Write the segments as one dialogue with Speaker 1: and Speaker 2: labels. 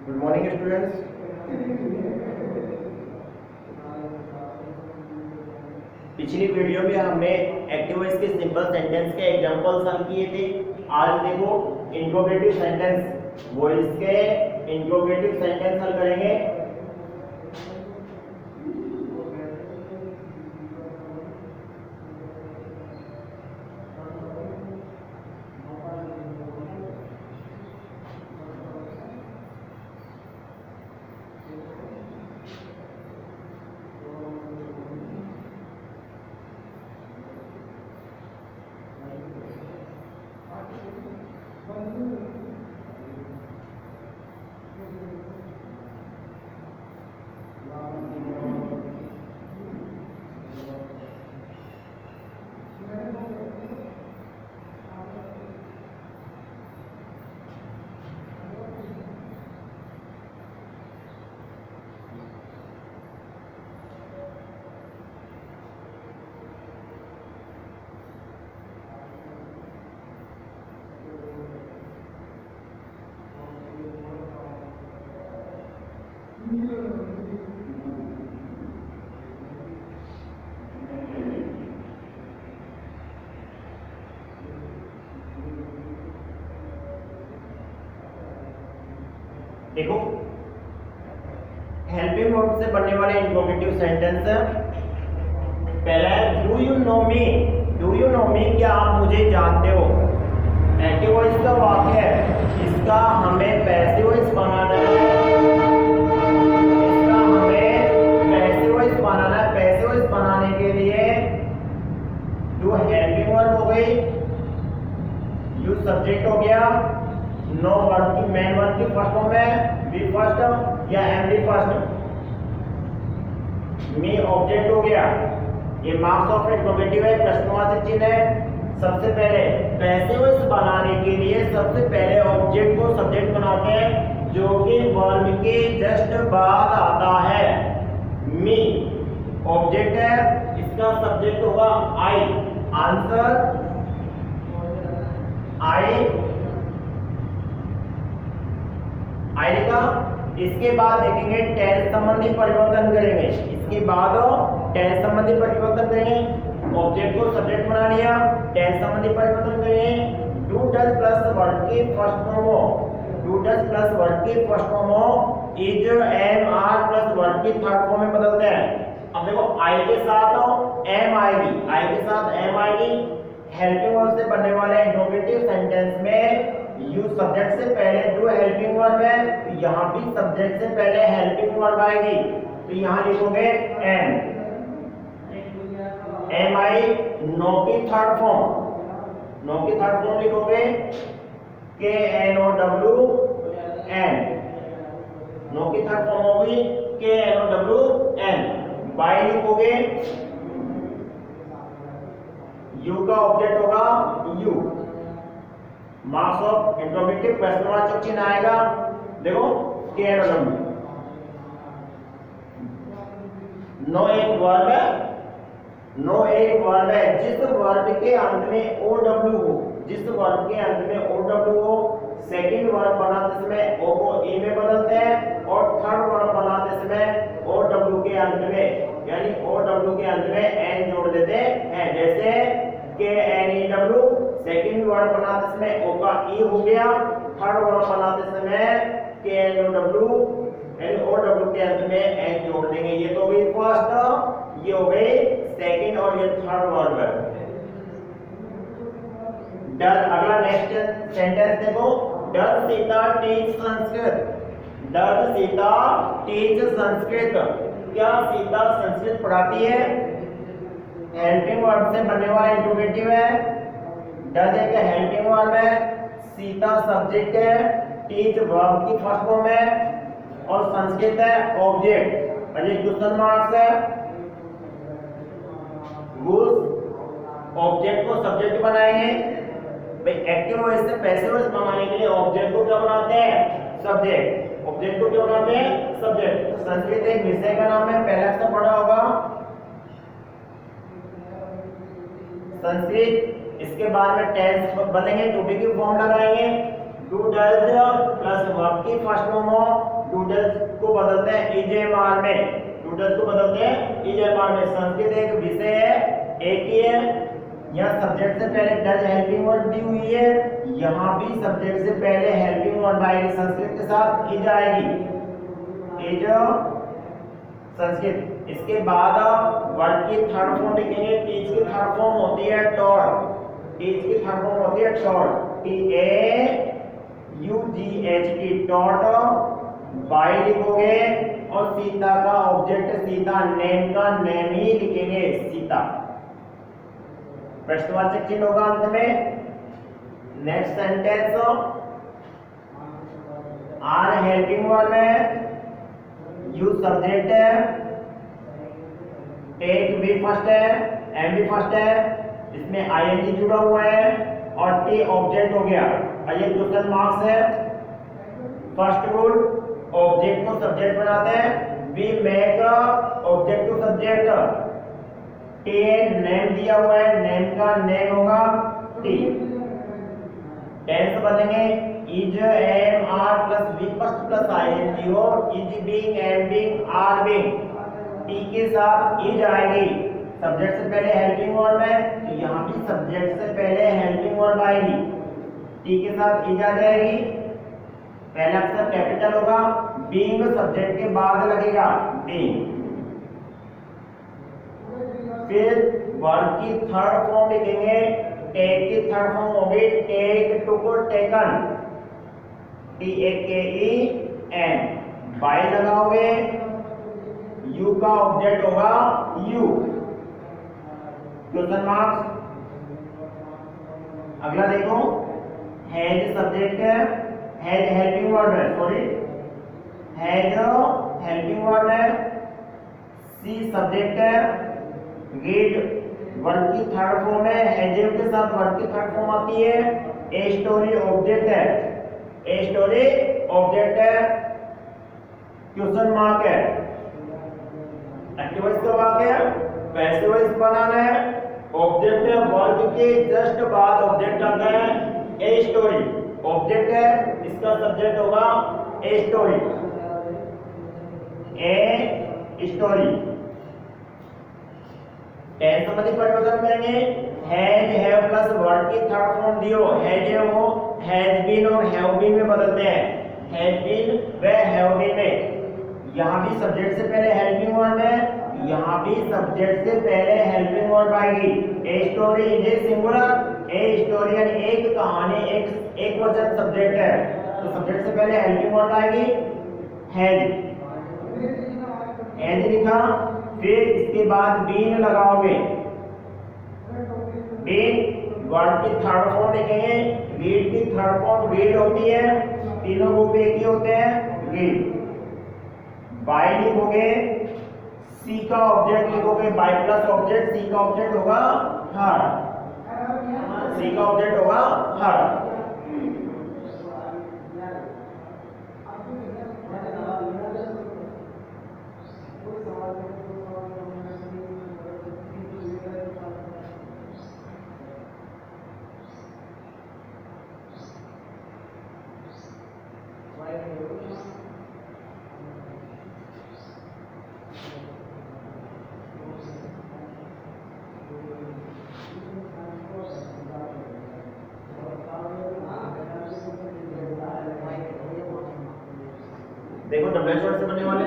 Speaker 1: Good morning students. पिछली video में हमने एक्टिव वॉइस के सिंपल सेंटेंस के एग्जांपल्स हल किए थे। आज देखो इंट्रोगेटिव सेंटेंस, वॉइस के इंट्रोगेटिव सेंटेंस हल करेंगे। देखो हेल्पिंग वर्ब से बनने वाले इंट्रोगेटिव सेंटेंस पहला है do you know me. Do you know me, क्या आप मुझे जानते हो। एक्टिव वॉइस का वाक्य है, इसका हमें पैसिव वॉइस बनाना है। इसका हमें पैसिव वॉइस बनाना है। पैसिव वॉइस बनाने के लिए डू हेल्पिंग वर्ब हो गई, यू सब्जेक्ट हो गया, नो वर्ब की मेन वर्ब की फर्स्ट फॉर्म है, बी फर्स्ट या एम बी फर्स्ट, मी ऑब्जेक्ट हो गया। ये मार्क्स ऑफ इंट्रोगेटिव है, प्रश्नवाचक चिन्ह है। सबसे पहले पैसिव वॉइस बनाने के लिए सबसे पहले ऑब्जेक्ट को सब्जेक्ट बनाते हैं, जो कि वर्ब के जस्ट बाद आता है। मी ऑब्जेक्ट है, इसका सब्जेक्ट होगा आई। आंसर आई आएगा। इसके बाद देखेंगे टेंस संबंधी परिवर्तन करेंगे। इसके बाद टेंस संबंधी परिवर्तन करेंगे। ऑब्जेक्ट को सब्जेक्ट बना लिया, टेंस संबंधी परिवर्तन करेंगे। डू डज प्लस वर्ब की फर्स्ट फॉर्म हो, डू डज प्लस वर्ब की फर्स्ट फॉर्म हो, is am are plus verb की थर्ड फॉर्म में बदलते हैं। अब देखो आई के साथ एम आएगी, आई के साथ एम आएगी। हेल्पिंग वर्ब से बनने वाले इंट्रोगेटिव सेंटेंस में यू सब्जेक्ट से पहले डू हेल्पिंग वर्ब है, तो यहाँ भी सब्जेक्ट से पहले हेल्पिंग वर्ब आएगी। तो यहाँ लिखोगे एम, एम आई, नो की थर्ड फॉर्म, नो की थर्ड फॉर्म लिखोगे K N O W N, know की थर्ड फॉर्म होगी K N O W N. By लिखोगे, यू का ऑब्जेक्ट होगा यू, मार्क्स ऑफ इंट्रोगेटिव प्रश्नवाचक चिन्ह आएगा। देखो K N O W, know एक वर्ब है, नो एक वर्ब है जिस वर्ब के अंत में ओ डब्ल्यू हो, जिस वर्ब के अंत में ओ डब्ल्यू हो। सेकंड वर्ब बनाते समय ओ को ए में बदलते हैं, और थर्ड वर्ब बनाते समय ओ डब्ल्यू के अंत में, यानी ओ डब्ल्यू के अंत में एन जोड़ देते हैं। जैसे K N E W, second verb बनाते समय ओ का ई हो गया, थर्ड वर्ब बनाते समय के एन ओ डब्ल्यू, यानी ओ डब्ल्यू के अंत में एन जोड़ देंगे। ये तो गई फर्स्ट, ये हो गई सेकंड, और ये थर्ड वर्ब है। डर, अगला नेक्स्ट सेंटेंस देखो, डर सीता टीच संस्कृत। डर सीता टीच संस्कृत, क्या सीता संस्कृत पढ़ाती है। हेल्पिंग वर्ब से बनने वाला इंट्रोगेटिव है। डज एक हेल्पिंग वर्ब है, सीता सब्जेक्ट है, टीच वर्ब की फर्स्ट फॉर्म है, और संस्कृत है ऑब्जेक्ट, और ये क्वेश्चन मार्क्स है। ऑब्जेक्ट को सब्जेक्ट बनाएंगे। भाई एक्टिव वॉइस से पैसिव वॉइस बनाने के लिए ऑब्जेक्ट को क्या बनाते हैं, सब्जेक्ट। ऑब्जेक्ट को क्या बनाते हैं, सब्जेक्ट। संस्कृत एक विषय का नाम है, पहले अक्सर पढ़ा होगा संस्कृत। इसके बाद में टेंस बनेंगे, टू बी की फॉर्म लगाएंगे। डू डज प्लस वर्ब की फर्स्ट फॉर्म हो, डूडल्स को बदलते हैं ईजेएमआर में, डूडल्स को बदलते हैं ईजेएमआर में। संस्कृत एक विषय है, एक ही है। यहाँ सब्जेक्ट से पहले डज हेल्पिंग वर्ड दी हुई है, यहाँ भी सब्जेक्ट से पहले हेल्पिंग वर्ड आएगी, संस्कृत के साथ इज आएगी, इज संस्कृत। इसके बाद वर्ड की थर्ड फॉर्म लिखेंगे, टीच की थर्ड फॉर्म होती है टॉट, टीच की थर्ड फॉर्म होती है टॉट, TAUGH की टॉट। बाई लिखोगे और सीता का ऑब्जेक्ट सीता, नेम का नेम ही लिखेंगे सीता। प्रश्नवाचक चिन्ह होगा अंत में। Next sentence, are helping word में यू सब्जेक्ट है, टेक भी फर्स्ट है, एम भी फर्स्ट है, इसमें आईएनजी जुड़ा हुआ है और टी ऑब्जेक्ट हो गया। ये क्वेश्चन मार्क्स है। फर्स्ट रूल, ऑब्जेक्ट को सब्जेक्ट बनाते हैं, we make object to subject. T name दिया हुआ है, नेम का नेम होगा टी। टेंस बनेंगे is, am, are plus V first plus ING हो, is being, am being, are being. T के साथ इज आएगी, सब्जेक्ट से पहले हेल्पिंग वर्ब है तो यहाँ भी सब्जेक्ट से पहले हेल्पिंग वर्ब आएगी, टी के साथ इज आ जाएगी। पहला अक्षर कैपिटल होगा, बीइंग सब्जेक्ट के बाद लगेगा बीइंग। फिर वर्ब की थर्ड फॉर्म लिखेंगे, टेक की थर्ड फॉर्म होगी टेक, टुक, टेकन, TAKEN। बाय लगाओगे, यू का ऑब्जेक्ट होगा यू, क्वेश्चन मार्क्स। अगला देखो, हैज सब्जेक्ट है, हैज हेल्पिंग वर्ड है, सॉरी हैज हेल्पिंग वर्ड है, सी सब्जेक्ट है, रीड वर्ड की थर्ड फॉर्म है, हैज के साथ वर्ड की थर्ड फॉर्म आती है, ए स्टोरी ऑब्जेक्ट है, ए स्टोरी ऑब्जेक्ट है, क्वेश्चन मार्क है। एक्टिव वॉइस का वाक्य है, पैसिव वॉइस बनाना है, ऑब्जेक्ट है, वर्ब के जस्ट बाद ऑब्जेक्ट आता है, ए स्टोरी ऑब्जेक्ट है, इसका सब्जेक्ट होगा a story, a story. Tense संबंधी परिवर्तन करेंगे, हैज, हैव प्लस वर्ड की थर्ड फॉर्म दियो, हैज है वो हैज बीन और हैव बीन में बदलते हैं, हैज बीन व हैव बीन में। यहाँ भी सब्जेक्ट से पहले हेल्पिंग वर्ब है, यहाँ भी सब्जेक्ट से पहले हेल्पिंग वर्ब आएगी। A story is a singular, a story यानी एक कहानी, एक वचन सब्जेक्ट है तो सब्जेक्ट से पहले हेल्पिंग वर्ब आएगी हैज, हैज लिखा। फिर इसके बाद बीन लगाओगे, बीन वर्ड की थर्ड फॉर्म लिखेंगे, रीड की थर्ड फॉर्म रीड होती है, तीनों रूप एक ही होते हैं रीड। बाय लिखोगे, सी का ऑब्जेक्ट लिखोगे, बाय प्लस ऑब्जेक्ट, सी का ऑब्जेक्ट होगा हर, सी का ऑब्जेक्ट होगा हर। देखो डब्ल्यूएच वर्ड से बनने वाले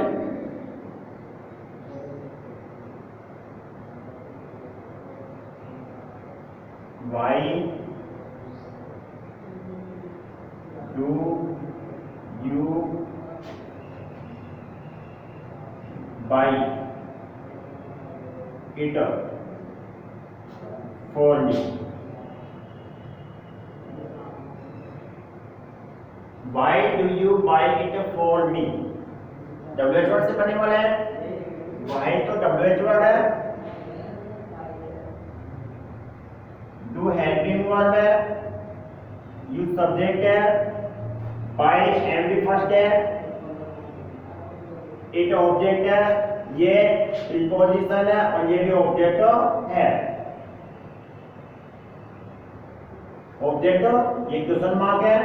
Speaker 1: why do you by it for me. Why do you buy it for me? WH word से बनने वाला है, why तो WH वर्ड है, do हेल्पिंग वर्ड है, you सब्जेक्ट है, buy am भी फर्स्ट है, it ऑब्जेक्ट है, ये प्रीपोजिशन है और ये भी ऑब्जेक्ट है। ऑब्जेक्ट ये क्वेश्चन मार्क है।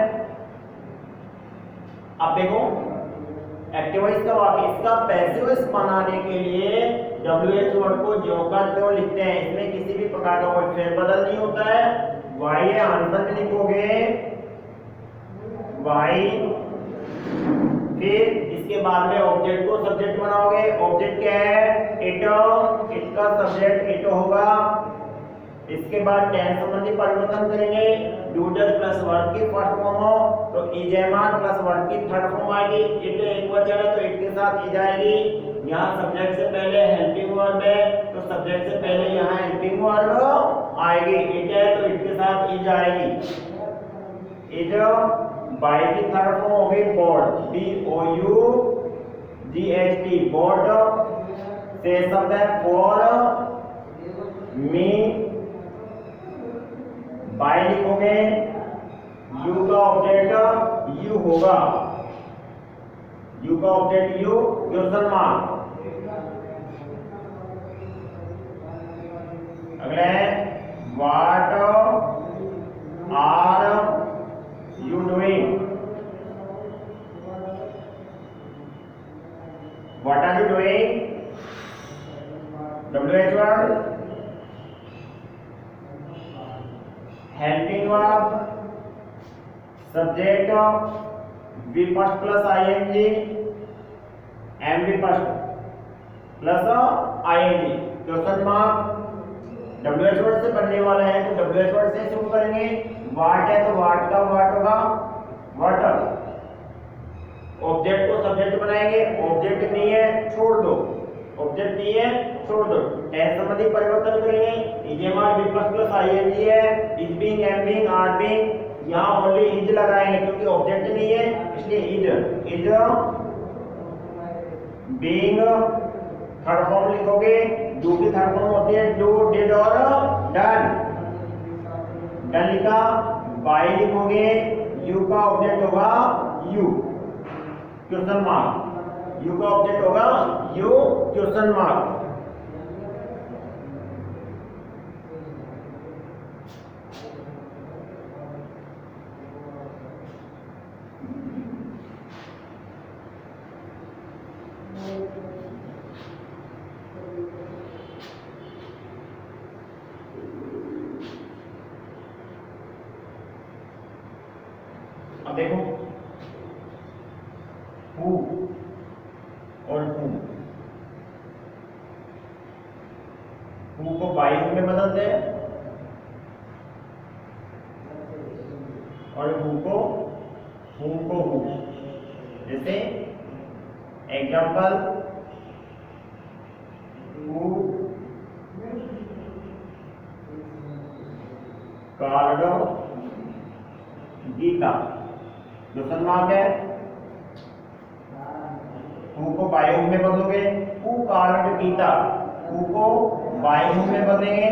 Speaker 1: अब देखो एक्टिव वॉइस का वाक्य। इसका पैसिव वॉइस बनाने के लिए WH वर्ड को ज्यों का त्यों लिखते हैं, इसमें किसी भी प्रकार का कोई फेरबदल नहीं होता है। वाई आंसर में लिखोगे वाई, फिर इसके बाद में ऑब्जेक्ट को सब्जेक्ट बनाओगे। ऑब्जेक्ट क्या है? इट, इट का सब्जेक्ट इट होगा। इसके बाद टेंस संबंधी परिवर्तन करेंगे। डू डज प्लस वर्ब की फर्स्ट फॉर्म हो तो is am are plus verb की थर्ड फॉर्म आएगी। इट एक वचन है तो इट के साथ इज आएगी। यहाँ सब्जेक्ट से पहले हेल्पिंग वर्ब है तो सब्जेक्ट से पहले यहाँ हेल्पिंग वर्ब आएगी। इट है तो इट के साथ इज आएगी। इज बाय की थर्ड फॉर्म होगी बोर्ड, BOUGHT बोर्ड। से शब्द है फॉर मी, बाय लिखोगे, यू का ऑब्जेक्ट यू होगा, यू का ऑब्जेक्ट यू, क्वेश्चन मार्क। अगला है what are you doing, what are you doing, WH word, helping verb, subject V first plus ING, am V first plus ING, question mark. WH word से बनने वाला है तो WH word से शुरू करेंगे। वाट है तो वाट का वाट होगा वाटर। ऑब्जेक्ट को सब्जेक्ट बनाएंगे। ऑब्जेक्ट नहीं है छोड़ दो, ऑब्जेक्ट नहीं है छोड़ दो। टेंस संबंधी परिवर्तन करेंगे। Is am are V plus ING है, is being am being are being, यहाँ ओनली इज लगाएंगे क्योंकि ऑब्जेक्ट नहीं है इसलिए इज बीइंग थर्ड फॉर्म लिखोगे। डू की थर्ड फॉर्म होती है डू, डिड और डन। डन लिखा, बाय लिखोगे, यू का ऑब्जेक्ट होगा यू, क्वेश्चन मार्क। यू का ऑब्जेक्ट होगा यू, क्वेश्चन मार्क। अब देखो हु और हु को बाई में बदलते हैं और हु को हु। जैसे example who called Gita, question mark है। हु को बाय हु में बदलोगे, हु कार्ड गीता, हु को बाय हु में बदलेंगे,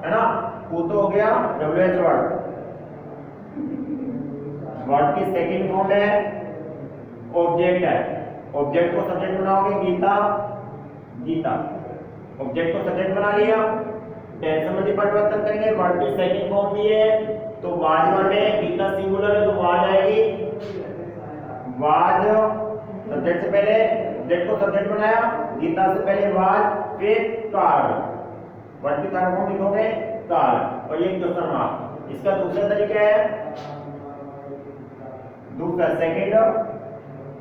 Speaker 1: है ना। हु तो हो गया WH वर्ड। वर्ड की सेकंड फॉर्म है ऑब्जेक्ट है। ऑब्जेक्ट को सब्जेक्ट बनाओगे, गीता गीता, ऑब्जेक्ट को सब्जेक्ट बना लिया। टेंस संबंधी परिवर्तन करेंगे। वर्ड की सेकंड फॉर्म भी है तो वाज वर्ड है, गीता सिंगुलर है तो वाज आएगी। वाज सब्जेक्ट से पहले ऑब्जेक्ट को सब्जेक्ट बनाया, गीता से पहले वाज, फिर कार्ड। वर्ड की थर्ड फॉर्म लिखोगे कार्ड और ये क्वेश्चन मार्क। इसका दूसरा तरीका है, दूसरा सेकंड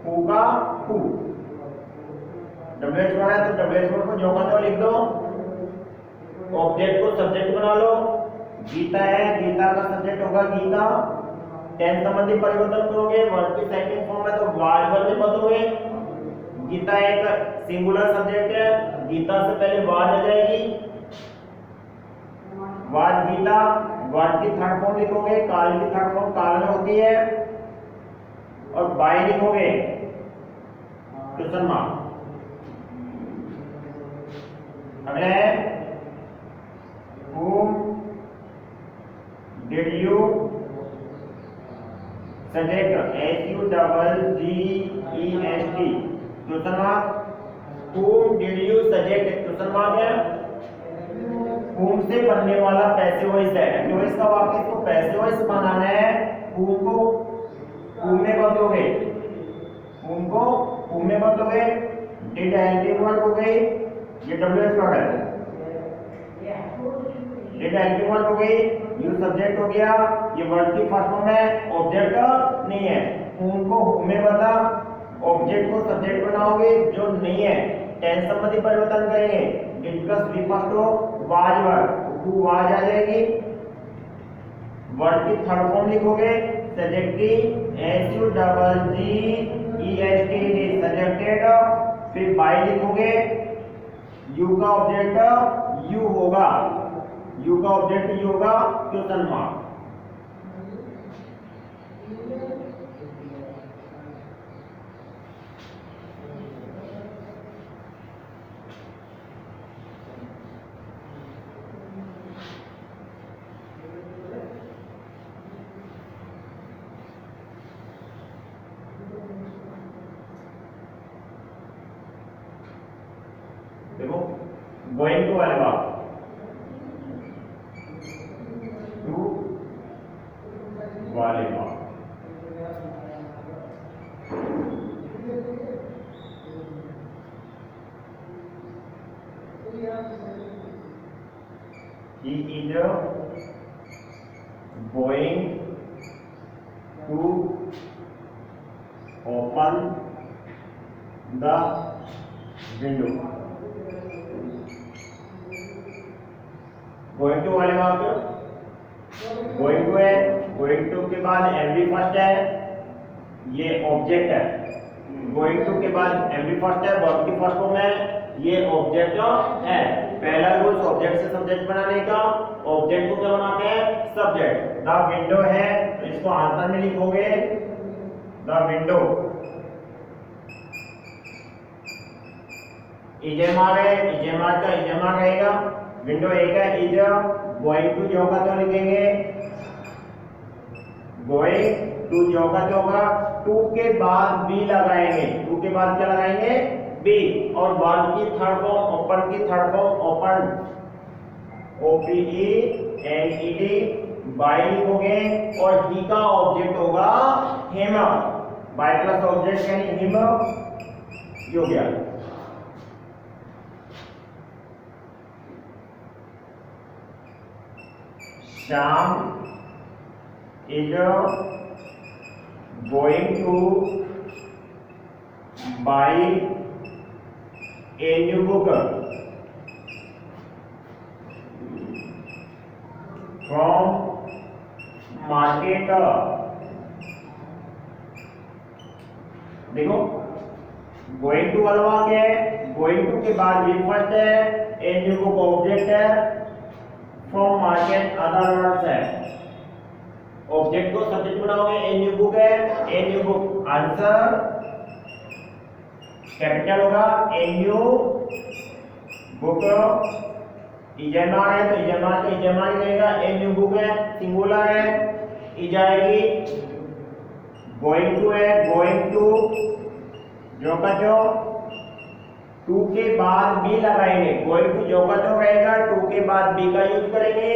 Speaker 1: हु का हु, WH वर्ड है तो WH वर्ड को जो का त्यों लिख दो। ऑब्जेक्ट को सब्जेक्ट बना लो। गीता है, गीता का सब्जेक्ट होगा गीता। टेंस संबंधी परिवर्तन करोगे। वर्ड की सेकंड फॉर्म है तो वाज वर्ड में बदलोगे। गीता एक सिंगुलर सब्जेक्ट है, गीता से पहले वाज आ जाएगी, वाज गीता। वर्ड की थर्ड फॉर्म लिखोगे, काल की थर्ड फॉर्म काल में होती है और बाय लिखोगे, क्वेश्चन मार्क। अगला है whom did you suggest, SUGGEST, question mark. whom did you suggest, question mark है। whom से बनने वाला पैसिव वॉइस है। एक्टिव वॉइस का वाक्य इसको पैसिव वॉइस बनाना है। whom को whom में बदलोगे, whom को whom में बदलोगे, did helping verb हो गई, ये WH वर्ड है, did helping verb हो गई, you subject हो गया, ये वर्ड की फर्स्ट फॉर्म है, ऑब्जेक्ट नहीं है, whom को whom में बदला, ऑब्जेक्ट को सब्जेक्ट बनाओगे जो नहीं है, टेंस संबंधी परिवर्तन करेंगे, डिड प्लस वी फर्स्ट हो, वाज वर्ड, टू वाज आ जाएगी, वर्ड की थर्ड फॉर्म लिखोगे, सब्जेक्टिव एस यू डबल जी E S T D subjected, फिर बाय लिखोगे, यू का ऑब्जेक्ट यू होगा, यू का ऑब्जेक्ट यू होगा, क्वेश्चन मार्क। देखो गोइंग टू वाले बात, टू वाले बात, he is going to open the window, going to वाले बात, गोइंग टू है, गोइंग टू के बाद एवरी फर्स्ट है, ये ऑब्जेक्ट है, गोइंग टू के बाद एवरी फर्स्ट है, वर्ब की फर्स्ट फॉर्म है, ये ऑब्जेक्ट है। पहला रूल ऑब्जेक्ट से सब्जेक्ट बनाने का, ऑब्जेक्ट को क्या बनाते हैं, सब्जेक्ट। द विंडो है तो इसको आंसर में लिखोगे, द विंडो, इजेमार है, इजेमार का इजेमार रहेगा, विंडो एक है, इज गोइंग टू जो का तो लिखेंगे, गोइंग टू जो का तो होगा, टू के बाद बी लगाएंगे, टू के बाद क्या लगाएंगे, बी, और वर्ब की थर्ड फॉर्म, ओपन की third form open, OPENED, by लिखोगे, और ही का ऑब्जेक्ट होगा हिम, बाय प्लस ऑब्जेक्ट यानी हिम, ये हो गया। Shyam is going to buy a new book from market। देखो गोइंग टू वाला क्या है, गोइंग टू के बाद भी फर्स्ट है, ए न्यू बुक ऑब्जेक्ट है, फ्रॉम मार्केट अदर वर्ड्स है, ऑब्जेक्ट को सब्जेक्ट बनाओगे, ए न्यू बुक है, a new book answer capital होगा, ए न्यू बुक, इजेमार है तो इजेमार का इजेमार ही रहेगा, ए न्यू बुक है, सिंगुलर है, ई जाएगी, गोइंग टू है, गोइंग टू जो का जो, टू के बाद बी लगाएंगे, गोइंग टू जो का जो रहेगा, टू के बाद बी का यूज करेंगे,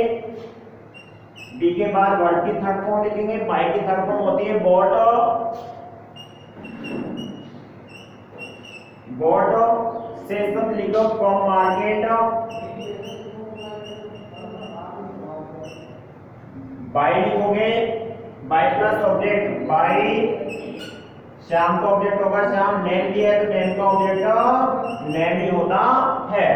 Speaker 1: बी के बाद वर्ड की थर्ड फॉर्म लिखेंगे, बाय की थर्ड फॉर्म होती है बॉट, बॉट से सब लिखो, फ्रॉम मार्केट, बाय लिखोगे, by plus object by, Shyam का ऑब्जेक्ट होगा श्याम, नेम दिया है तो नेम का ऑब्जेक्ट नेम ही होता है।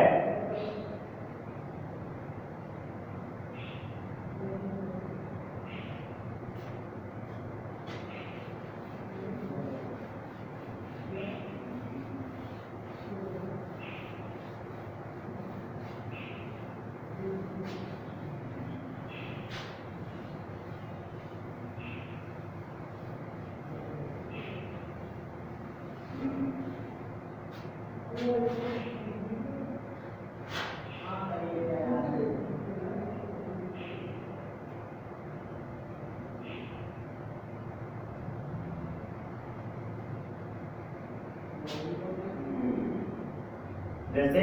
Speaker 1: जैसे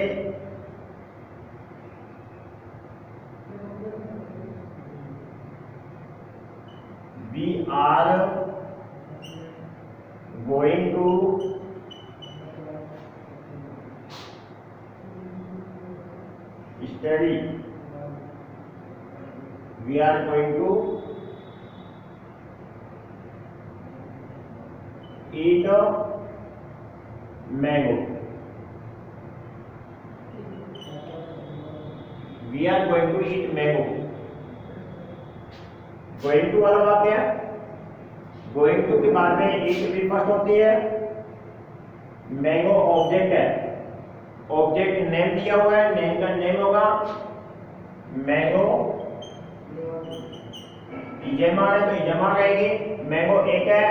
Speaker 1: we are going to study, we are going to eat mango, we are going to eat mango. going to वाला वाक्य है, going to के बाद में eat भी फर्स्ट होती है, mango ऑब्जेक्ट है, ऑब्जेक्ट नेम दिया हुआ है, नेम का नेम होगा मैंगो, इजेमार है तो इजेमार रहेगी, मैंगो एक है,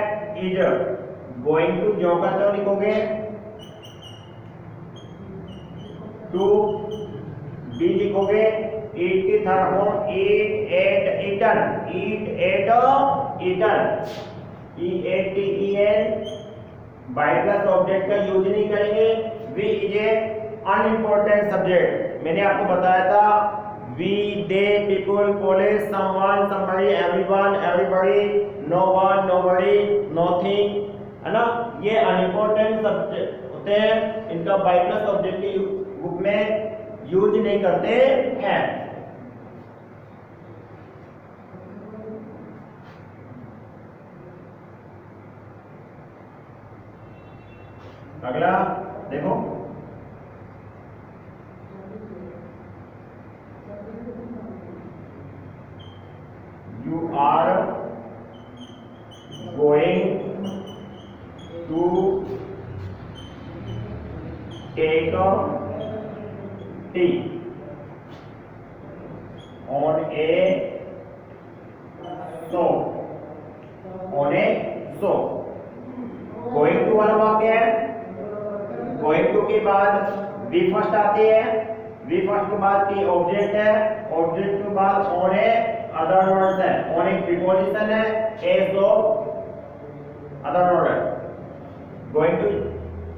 Speaker 1: इज गोइंग टू जो का तो लिखोगे, टू बी लिखोगे, ईट की third form eat ate eaten, eat ate eaten, E ate T E N by plus object का यूज नहीं करेंगे, we is a unimportant subject. मैंने आपको बताया था we they people college someone somebody everyone everybody no one nobody nothing, है ना, ये अनइम्पोर्टेंट सब्जेक्ट होते हैं, इनका बाय प्लस ऑब्जेक्ट के रूप में यूज नहीं करते हैं। अगला देखो, you are going to take a tea on a soap, on a soap। going to वाला वाक्य है, going to के बाद वी फर्स्ट आती है, वी फर्स्ट के बाद की ऑब्जेक्ट है, ऑब्जेक्ट के बाद on a अदर वर्ड्स है, on एक प्रीपोजिशन है, a soap अदर वर्ड है। going to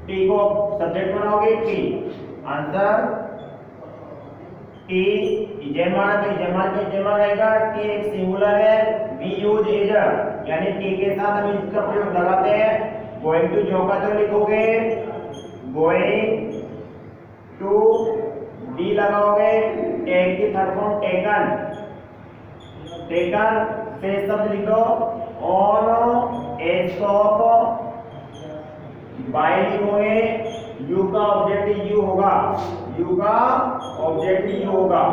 Speaker 1: टी को सब्जेक्ट बनाओगे टी, आंसर टी इजेमार तो इजेमार के इजेमार रहेगा, टी एक सिंगुलर है, वी यूज इज यानी टी के साथ हम इसका प्रयोग लगाते हैं। गोइंग टू जो का तो लिखोगे गोइंग टू, डी लगाओगे, टेक की थर्ड फॉर्म टेकन, टेकन से शब्द लिखो ऑन ए शॉप, बाय लिखोगे, यू का ऑब्जेक्ट यू होगा, यू का ऑब्जेक्ट यू होगा।